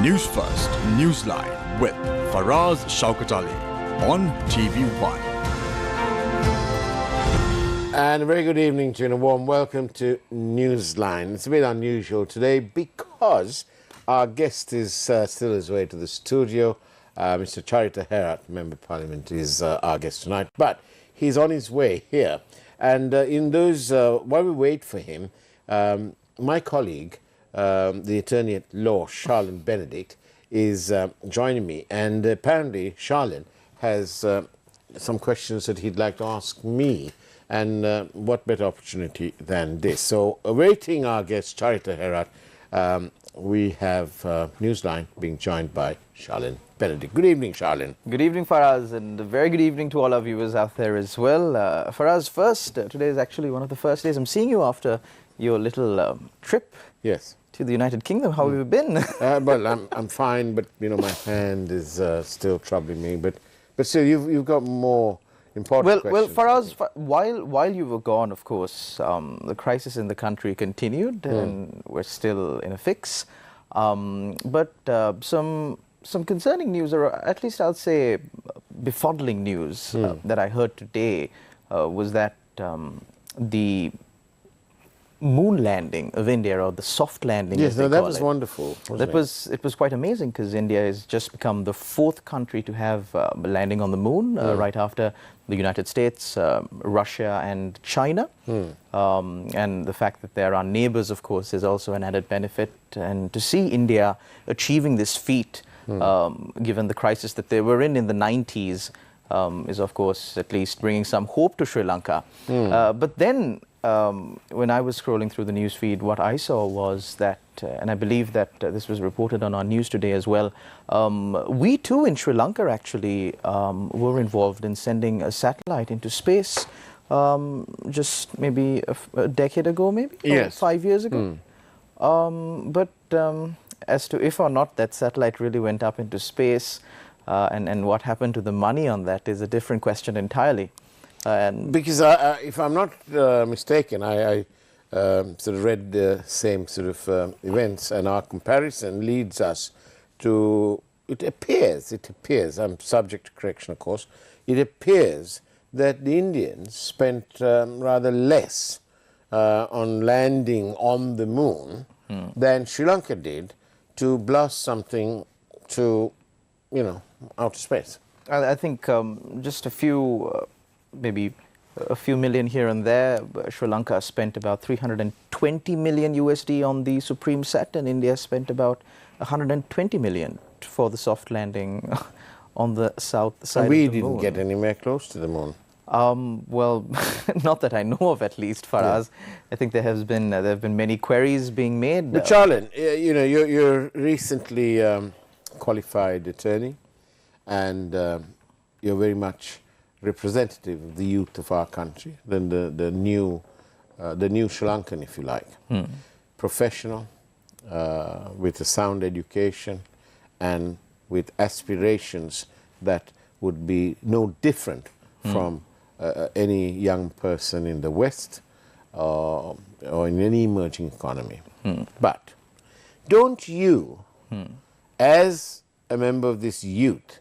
News First, Newsline with Faraz Shaukat Ali on TV1. And a very good evening to you and a warm welcome to Newsline. It's a bit unusual today because our guest is still his way to the studio. Mr. Charitha Herath, Member of Parliament, is our guest tonight. But he's on his way here. And while we wait for him, my colleague, the Attorney at Law, Charlene Benedict, is joining me. And apparently, Charlene has some questions that he'd like to ask me. And what better opportunity than this? So, awaiting our guest, Charitha Herath, we have Newsline being joined by Charlene Benedict. Good evening, Charlene. Good evening, Faraz, and a very good evening to all our viewers out there as well. Faraz, first, today is actually one of the first days I'm seeing you after your little trip. Yes. To the United Kingdom. How have you been? Well, I'm fine, but you know my hand is still troubling me. But still, you've got more important questions. Well, Faraz, while you were gone, of course, the crisis in the country continued, and we're still in a fix. But some concerning news, or at least I'll say befuddling news that I heard today was that the moon landing of India, or the soft landing. Yes, no, that was wonderful. It was quite amazing because India has just become the fourth country to have a landing on the moon, right after the United States, Russia, and China. And the fact that they're our neighbors, of course, is also an added benefit. And to see India achieving this feat, given the crisis that they were in the 90s, is, of course, at least bringing some hope to Sri Lanka. But then, when I was scrolling through the news feed, what I saw was that, and I believe that this was reported on our news today as well, we too in Sri Lanka actually were involved in sending a satellite into space just maybe a decade ago, maybe? Yes. Or 5 years ago. But as to if or not that satellite really went up into space and what happened to the money on that is a different question entirely. Because if I'm not mistaken, I sort of read the same sort of events, and our comparison leads us to, it appears, I'm subject to correction, of course, it appears that the Indians spent rather less on landing on the moon than Sri Lanka did to blast something to, outer space. I think just a few... maybe a few million here and there. Sri Lanka spent about 320 million USD on the Supreme Set, and India spent about 120 million for the soft landing on the south side of the moon. We didn't get anywhere close to the moon. Well, not that I know of, at least, Faraz. Yeah. I think there have been many queries being made. But Charlene, you're recently qualified attorney, and you're very much representative of the youth of our country, then the new Sri Lankan, if you like. Professional, with a sound education, and with aspirations that would be no different from any young person in the West or in any emerging economy. But don't you, as a member of this youth,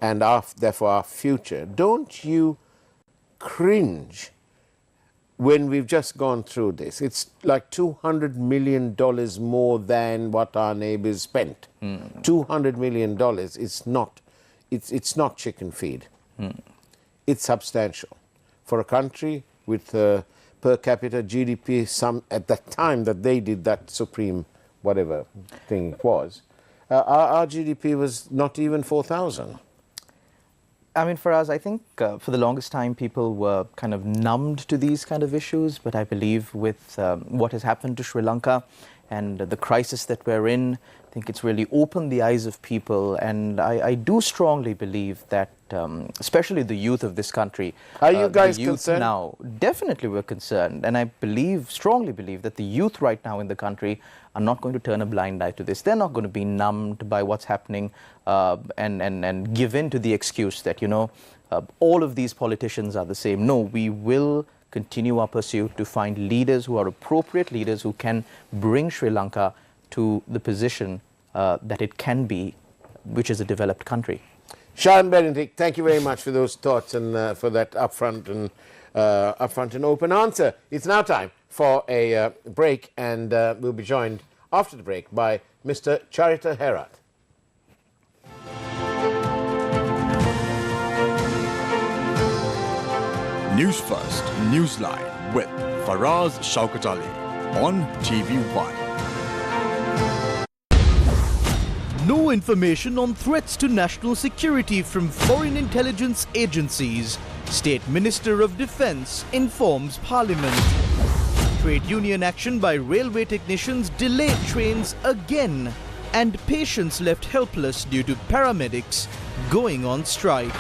and therefore our future, don't you cringe when we've just gone through this? It's like $200 million more than what our neighbors spent. $200 million it's not chicken feed. It's substantial. For a country with per capita GDP, at the time that they did that supreme whatever thing it was, our GDP was not even 4,000. I mean, Faraz, I think for the longest time people were kind of numbed to these kind of issues, but I believe with what has happened to Sri Lanka and the crisis that we're in, I think it's really opened the eyes of people, and I do strongly believe that, especially the youth of this country, are you guys concerned? Now, definitely we're concerned, and I strongly believe that the youth right now in the country are not going to turn a blind eye to this. They're not going to be numbed by what's happening and give in to the excuse that, all of these politicians are the same. No, we will continue our pursuit to find leaders who are appropriate leaders who can bring Sri Lanka to the position that it can be, which is a developed country. Sharon Benedict, thank you very much for those thoughts and for that upfront and open answer. It's now time for a break, and we'll be joined after the break by Mr. Charitha Herath. News First, Newsline with Faraz Shaukat Ali on TV1. No information on threats to national security from foreign intelligence agencies. State Minister of Defence informs Parliament. Trade union action by railway technicians delayed trains again. And patients left helpless due to paramedics going on strike.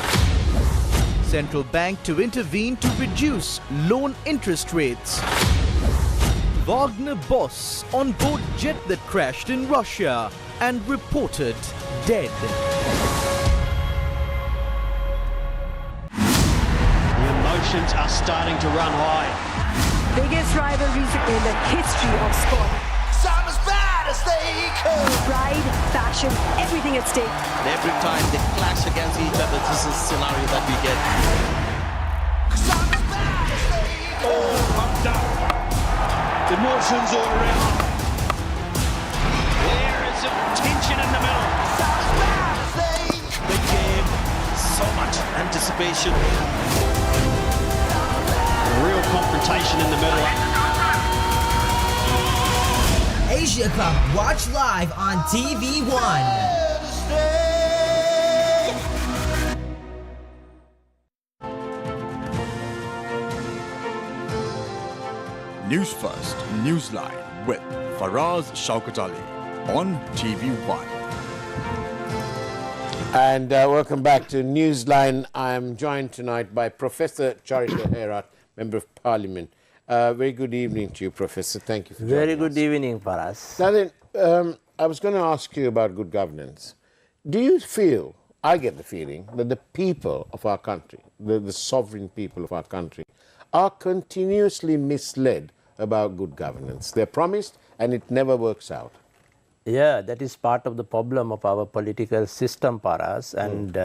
Central Bank to intervene to reduce loan interest rates. Wagner boss on board jet that crashed in Russia and reported dead. The emotions are starting to run high. Biggest rivalries in the history of sport. Some as bad as they could. Pride, passion, everything at stake. And every time they clash against each other, this is the scenario that we get. Some as bad as they could. All pumped up. Emotions all around. There is some tension in the middle. Some as bad as they could. Big game, so much anticipation. Real confrontation in the middle. Asia Cup, watch live on TV1. News First, Newsline with Faraz Shaukat Ali on TV1. And welcome back to Newsline. I am joined tonight by Professor Charitha Herath, Member of Parliament. Very good evening to you, Professor. Thank you for joining us. Very good evening, Paras. Now then, I was going to ask you about good governance. Do you feel, I get the feeling, that the people of our country, the sovereign people of our country, are continuously misled about good governance? They're promised and it never works out. Yeah, that is part of the problem of our political system, Paras. And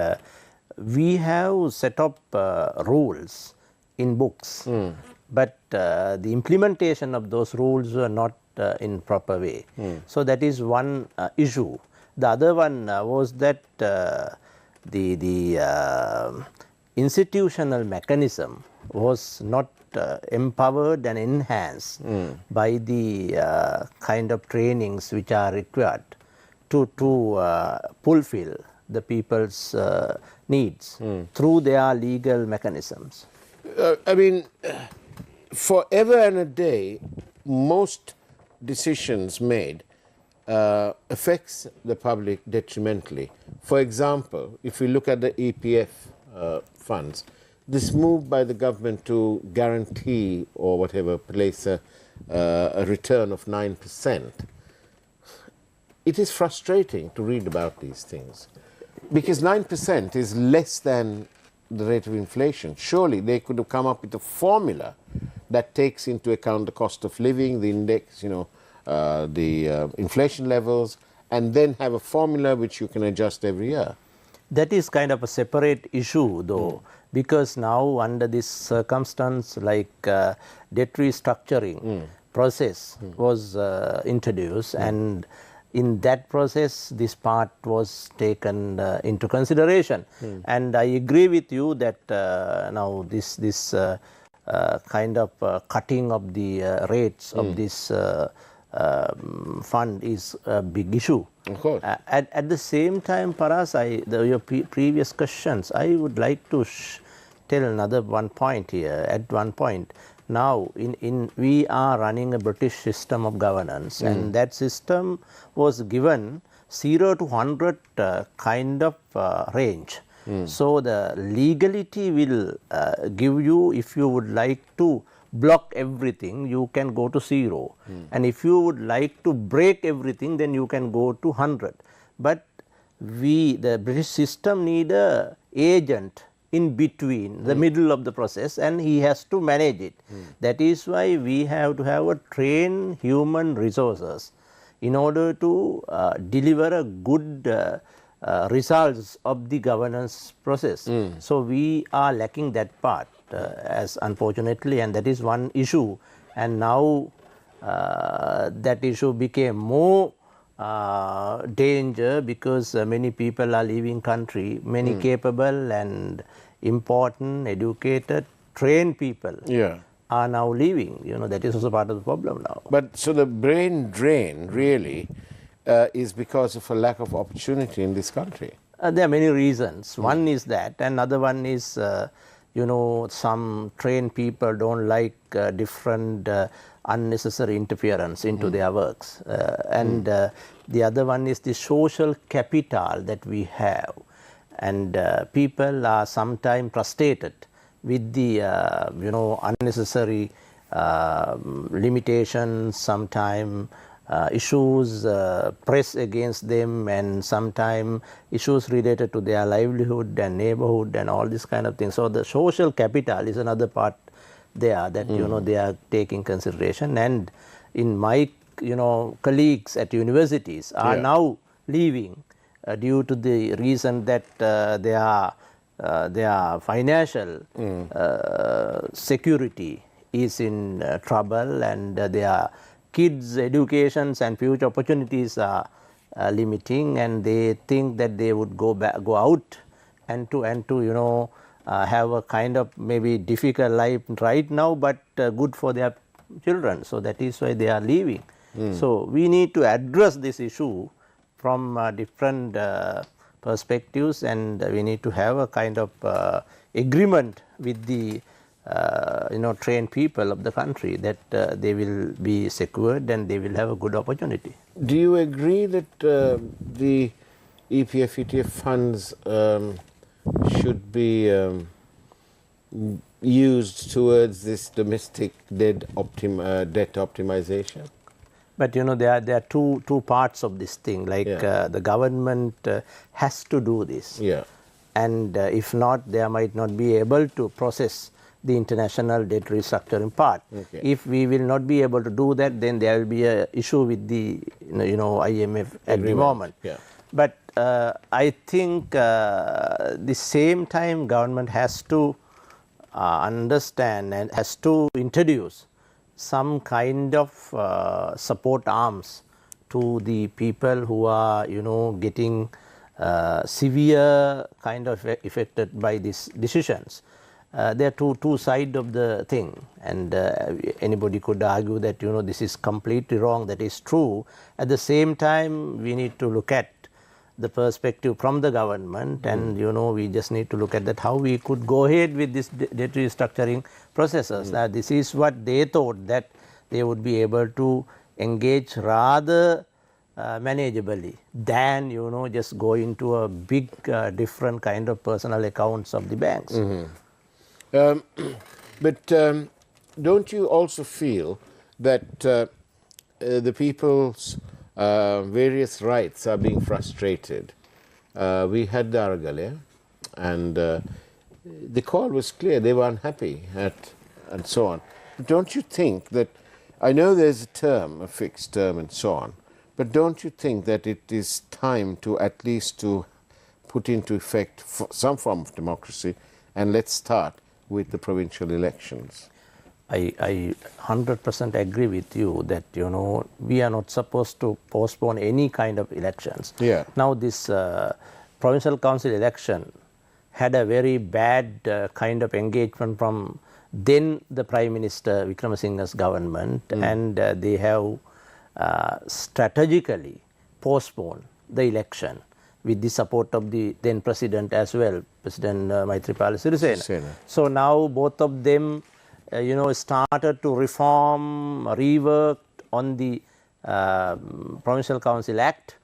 we have set up rules in books, but the implementation of those rules were not in proper way. So that is one issue. The other one was that the institutional mechanism was not empowered and enhanced by the kind of trainings which are required to fulfill the people's needs through their legal mechanisms. I mean, forever and a day, most decisions made affects the public detrimentally. For example, if we look at the EPF funds, this move by the government to guarantee or whatever, place a return of 9%, it is frustrating to read about these things because 9% is less than the rate of inflation. Surely they could have come up with a formula that takes into account the cost of living, the index, the inflation levels, and then have a formula which you can adjust every year. That is kind of a separate issue, though, because now under this circumstance, like debt restructuring process was introduced, and in that process, this part was taken into consideration. And I agree with you that now this kind of cutting of the rates of this fund is a big issue. Of course. At the same time, Paras, your previous questions, I would like to tell another one point here. At one point, now we are running a British system of governance, and that system was given 0 to 100 kind of range. So the legality will give you, if you would like to block everything, you can go to 0. And if you would like to break everything, then you can go to 100. But the British system need a agent in between, the middle of the process, and he has to manage it. That is why we have to have a trained human resources in order to deliver a good results of the governance process. So we are lacking that part as unfortunately, and that is one issue. And now that issue became more danger because many people are leaving country, many capable and important, educated, trained people are now leaving. You know, that is also part of the problem now. But so the brain drain really is because of a lack of opportunity in this country. There are many reasons. One is that, and another one is, you know, some trained people don't like different unnecessary interference into their works. And the other one is the social capital that we have. And people are sometimes frustrated with the, you know, unnecessary limitations, sometimes issues press against them, and sometimes issues related to their livelihood and neighborhood and all this kind of things. So the social capital is another part there that you know they are taking consideration. And in my colleagues at universities are now leaving due to the reason that their financial security is in trouble, and their kids' educations and future opportunities are limiting, and they think that they would go out and to have a kind of maybe difficult life right now, but good for their children. So that is why they are leaving. So we need to address this issue from different perspectives, and we need to have a kind of agreement with the trained people of the country that they will be secured and they will have a good opportunity. Do you agree that the EPF, ETF funds should be used towards this domestic debt optimization? But there are two parts of this thing. Like the government has to do this, and if not, they might not be able to process the international debt restructuring part. If we will not be able to do that, then there will be an issue with the IMF at the moment. But I think the same time government has to understand and has to introduce some kind of support arms to the people who are getting severe kind of affected by these decisions. There are two sides of the thing, and anybody could argue that this is completely wrong. That is true. At the same time, we need to look at the perspective from the government, and we just need to look at that how we could go ahead with this debt restructuring processes. This is what they thought that they would be able to engage rather manageably than just go into a big different kind of personal accounts of the banks. But don't you also feel that the people's various rights are being frustrated? We had the Aragalaya, and the call was clear. They were unhappy and so on. But don't you think that, I know there's a term, a fixed term and so on, but don't you think that it is time to at least to put into effect some form of democracy, and let's start with the provincial elections? I 100% agree with you that we are not supposed to postpone any kind of elections. Now this provincial council election had a very bad kind of engagement from then the Prime Minister Wickramasinghe's government, and they have strategically postponed the election with the support of the then President as well, President Maithripala Sirisena. So now both of them started to reform, rework on the Provincial Council Act,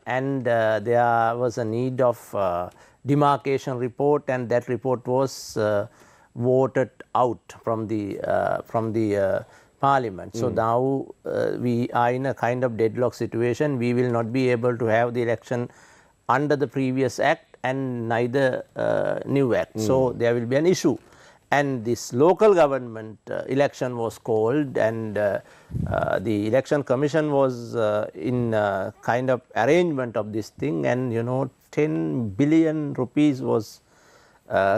and there was a need of demarcation report, and that report was voted out from the Parliament. So now we are in a kind of deadlock situation. We will not be able to have the election under the previous act and neither new act. So there will be an issue. and this local government election was called, and the election commission was in kind of arrangement of this thing, and 10 billion rupees was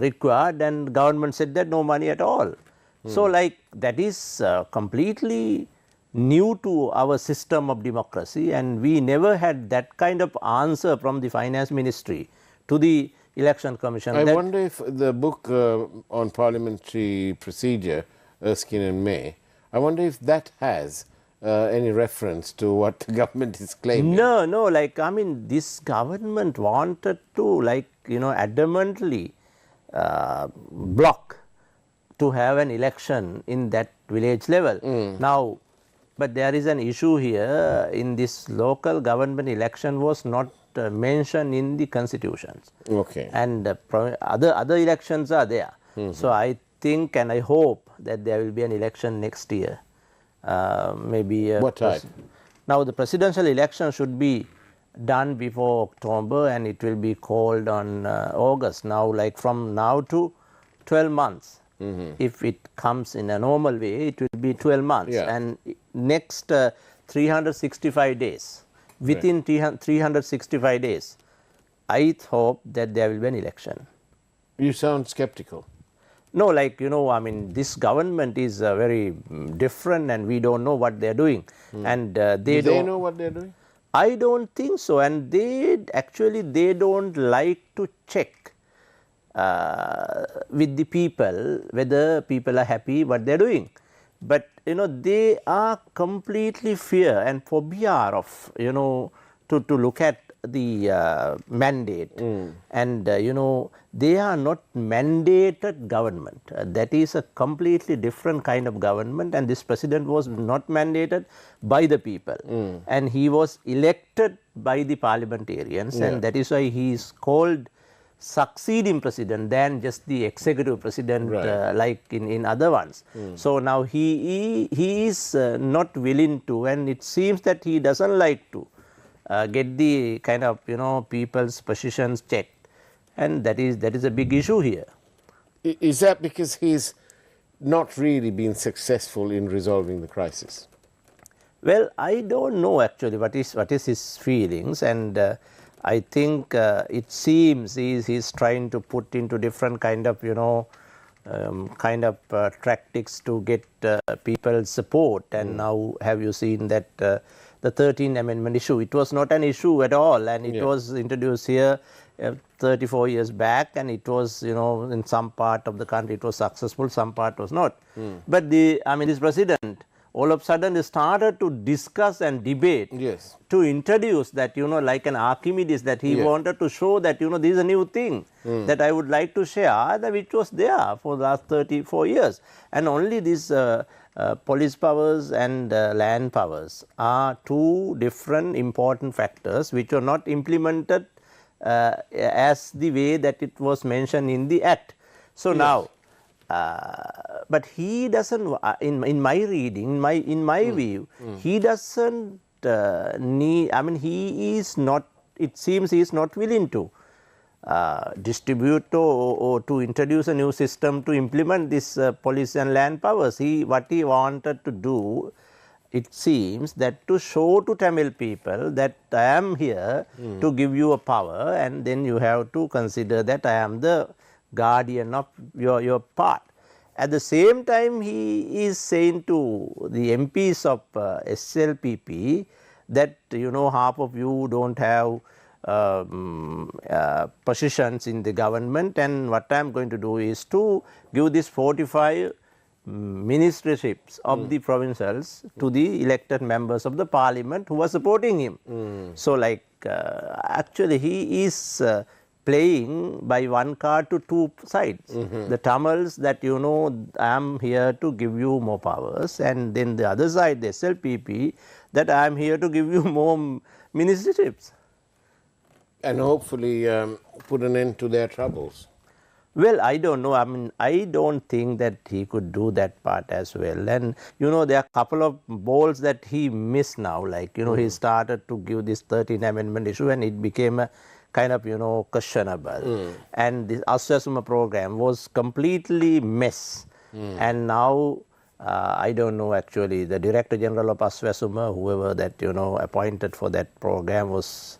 required, and government said that no money at all. So like that is completely new to our system of democracy, and we never had that kind of answer from the finance ministry to the election commission. I wonder if the book on parliamentary procedure, Erskine and May, I wonder if that has any reference to what the government is claiming. No, like I mean this government wanted to adamantly block to have an election in that village level. Now, but there is an issue here in this local government election was not mentioned in the constitutions. Okay. And other elections are there. So I think and I hope that there will be an election next year. Maybe what type? Now the presidential election should be done before October, and it will be called on August. Now, like from now to 12 months. If it comes in a normal way, it will be 12 months. Yeah. And next 365 days, within 365 days, I hope that there will be an election. You sound skeptical. No, like I mean this government is very different, and we don't know what they are doing. And Do they know what they are doing? I don't think so, and they don't like to check with the people whether people are happy what they are doing. But they are completely fear and phobia of to look at the mandate, and they are not mandated government. That is a completely different kind of government, and this president was not mandated by the people, and he was elected by the parliamentarians, and that is why he is called succeeding president than just the executive president, like in other ones. So now he is not willing to, and it seems that he doesn't like to get the kind of people's positions checked, and that is a big issue here. Is that because he's not really been successful in resolving the crisis? Well, I don't know actually what is his feelings, and I think it seems he's trying to put into different kind of tactics to get people's support. And now have you seen that the 13th Amendment issue? It was not an issue at all, and it was introduced here 34 years back, and it was in some part of the country it was successful, some part was not. But this president all of a sudden started to discuss and debate to introduce that like an Archimedes, that he wanted to show that this is a new thing that I would like to share, that which was there for the last 34 years, and only these police powers and land powers are two different important factors which were not implemented as the way that it was mentioned in the Act. So now but he doesn't, in my reading, in my view, he doesn't need, he is not, it seems he is not willing to distribute or to introduce a new system to implement this police and land powers. What he wanted to do, it seems, that to show to Tamil people that I am here to give you a power, and then you have to consider that I am the guardian of your part. At the same time, he is saying to the MPs of SLPP that half of you don't have positions in the government, and what I am going to do is to give this 45 ministryships of the provincials to the elected members of the parliament who are supporting him. So like actually he is playing by one card to two sides. The Tamils that I am here to give you more powers, and then the other side, the SLPP, that I am here to give you more ministryships. And hopefully put an end to their troubles. Well, I don't know. I mean, I don't think that he could do that part as well. And, you know, there are a couple of balls that he missed now. Like, you know, he started to give this 13th Amendment issue and it became a kind of, you know, questionable. And this Aswasuma program was completely mess. And now, I don't know actually, the Director General of Aswasuma, whoever that, you know, appointed for that program was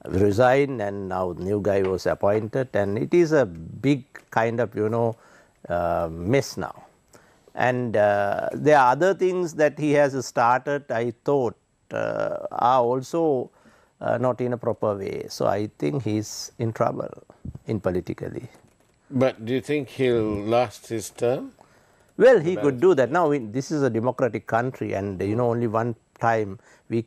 resigned, and now new guy was appointed, and it is a big kind of, you know, mess now. And there are other things that he has started, I thought, are also not in a proper way. So I think he's in trouble in politically. But do you think he'll last his term? Well, he could do that. Now, this is a democratic country, and you know, only one time we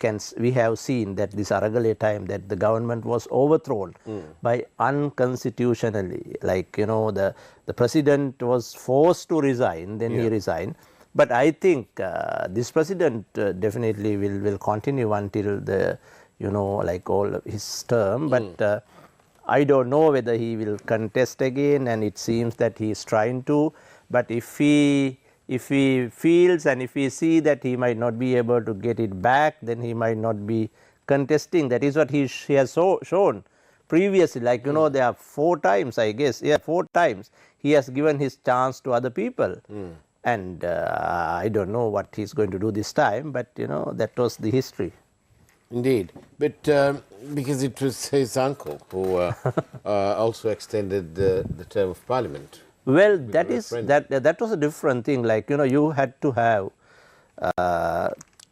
have seen that this Aragale time that the government was overthrown by unconstitutionally. Like, you know, the president was forced to resign, then he resigned. But I think this president definitely will continue until the, you know, like all his term. But I don't know whether he will contest again, and it seems that he is trying to. But if he feels and if he see that he might not be able to get it back, then he might not be contesting. That is what he has shown previously. Like, you know, there are 4 times, I guess, 4 times he has given his chance to other people. And I don't know what he's going to do this time, but, you know, that was the history. Indeed. But because it was his uncle who also extended the term of parliament. Well, that was a different thing. Like, you know, you had to have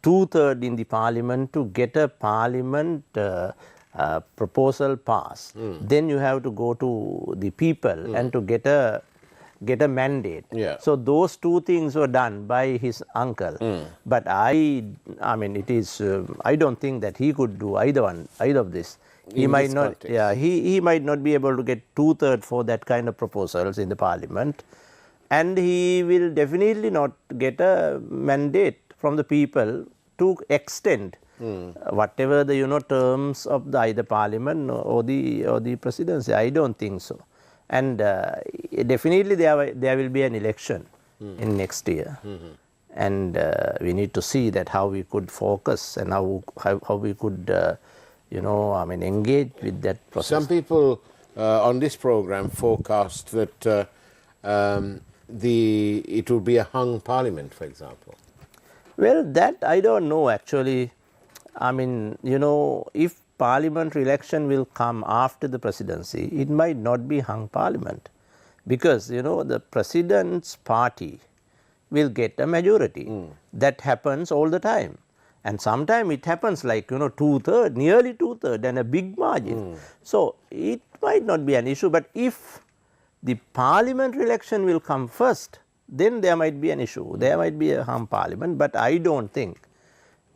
2/3 in the parliament to get a parliament proposal passed. Then you have to go to the people and to get a mandate. So those 2 things were done by his uncle. But I mean, it is. I don't think that he could do either of this. He might not. Context. He might not be able to get 2/3 for that kind of proposals in the parliament, and he will definitely not get a mandate from the people to extend whatever the, you know, terms of the either parliament or the presidency. I don't think so. And definitely there will be an election in next year, and we need to see that how we could focus and how we could you know, I mean, engage with that process. Some people on this program forecast that it will be a hung parliament, for example. Well, that I don't know actually. I mean, you know, if parliamentary election will come after the presidency, it might not be hung parliament, because, you know, the president's party will get a majority. That happens all the time. And sometimes it happens like, you know, 2/3, nearly 2/3, and a big margin. So it might not be an issue, but if the parliamentary election will come first, then there might be an issue. There might be a hung parliament, but I don't think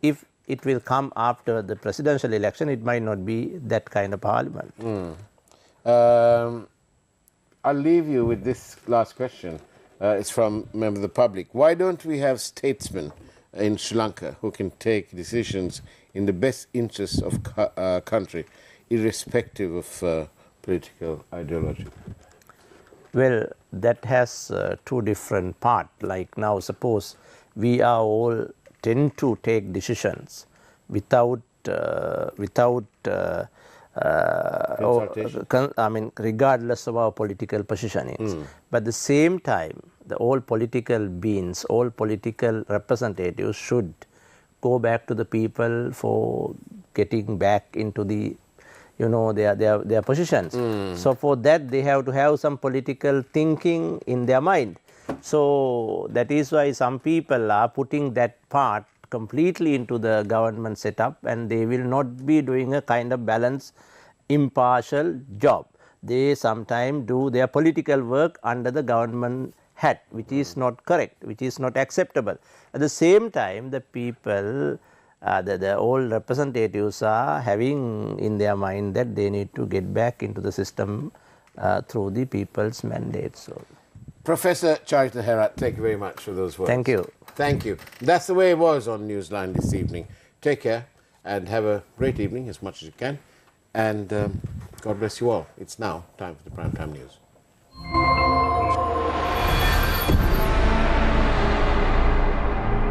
if it will come after the presidential election, it might not be that kind of parliament. I'll leave you with this last question. It's from a member of the public. Why don't we have statesmen in Sri Lanka who can take decisions in the best interests of country, irrespective of political ideology? Well, that has 2 different parts. Like now, suppose we are all tend to take decisions without I mean, regardless of our political positionings. But at the same time, all political beings, all political representatives should go back to the people for getting back into the, you know, their positions. So for that, they have to have some political thinking in their mind. So that is why some people are putting that part completely into the government setup, and they will not be doing a kind of balanced, impartial job. They sometimes do their political work under the government hat, which is not correct, which is not acceptable. At the same time, the people, the old representatives are having in their mind that they need to get back into the system through the people's mandate. So, Professor Charitha Herath, thank you very much for those words. Thank you. Thank you. That's the way it was on Newsline this evening. Take care and have a great evening as much as you can. And God bless you all. It's now time for the Primetime News.